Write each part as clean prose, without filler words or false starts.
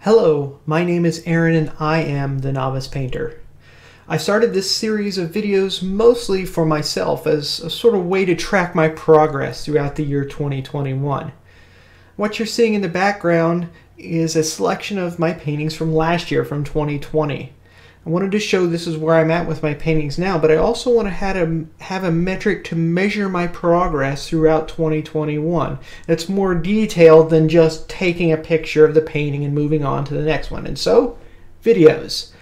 Hello, my name is Aaron and I am the Novice Painter. I started this series of videos mostly for myself as a sort of way to track my progress throughout the year 2021. What you're seeing in the background is a selection of my paintings from last year, from 2020. I wanted to show this is where I'm at with my paintings now, but I also want to have a metric to measure my progress throughout 2021. That's more detailed than just taking a picture of the painting and moving on to the next one. And so, videos.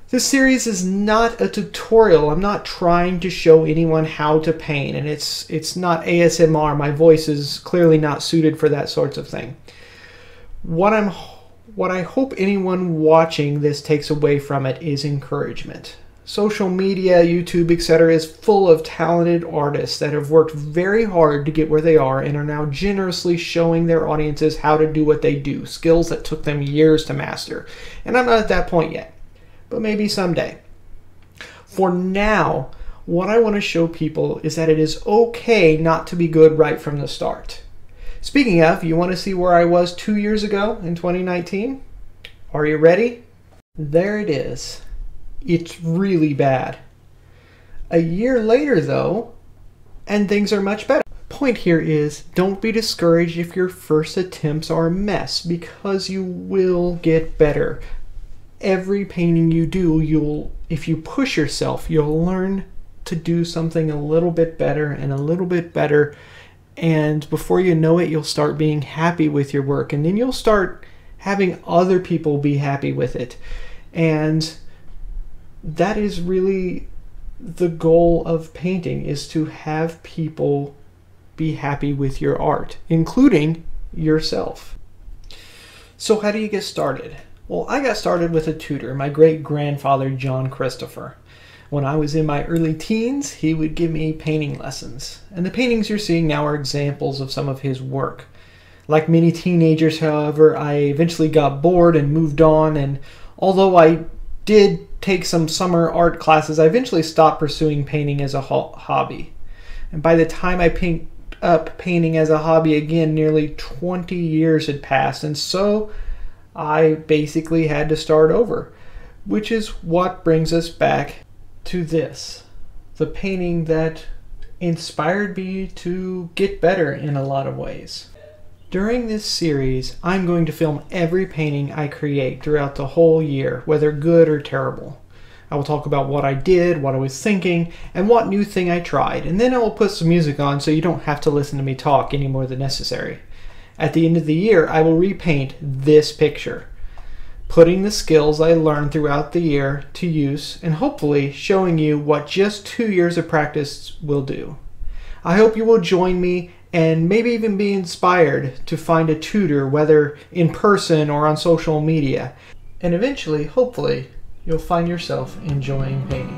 This series is not a tutorial. I'm not trying to show anyone how to paint, and it's not ASMR. My voice is clearly not suited for that sorts of thing. What I hope anyone watching this takes away from it is encouragement. Social media, YouTube, etc. is full of talented artists that have worked very hard to get where they are and are now generously showing their audiences how to do what they do, skills that took them years to master. And I'm not at that point yet, but maybe someday. For now, what I want to show people is that it is okay not to be good right from the start. Speaking of, you want to see where I was 2 years ago in 2019? Are you ready? There it is. It's really bad. A year later though, and things are much better. Point here is, don't be discouraged if your first attempts are a mess, because you will get better. Every painting you do, if you push yourself, you'll learn to do something a little bit better and a little bit better. And before you know it, you'll start being happy with your work, and then you'll start having other people be happy with it. And that is really the goal of painting, is to have people be happy with your art, including yourself. So how do you get started? Well, I got started with a tutor, my great-grandfather John Christopher. When I was in my early teens, he would give me painting lessons. And the paintings you're seeing now are examples of some of his work. Like many teenagers, however, I eventually got bored and moved on, and although I did take some summer art classes, I eventually stopped pursuing painting as a hobby. And by the time I picked up painting as a hobby again, nearly 20 years had passed, and so I basically had to start over. Which is what brings us back to this, the painting that inspired me to get better in a lot of ways. During this series, I'm going to film every painting I create throughout the whole year, whether good or terrible. I will talk about what I did, what I was thinking, and what new thing I tried, and then I will put some music on so you don't have to listen to me talk any more than necessary. At the end of the year, I will repaint this picture, putting the skills I learned throughout the year to use, and hopefully showing you what just 2 years of practice will do. I hope you will join me and maybe even be inspired to find a tutor, whether in person or on social media. And eventually, hopefully, you'll find yourself enjoying painting.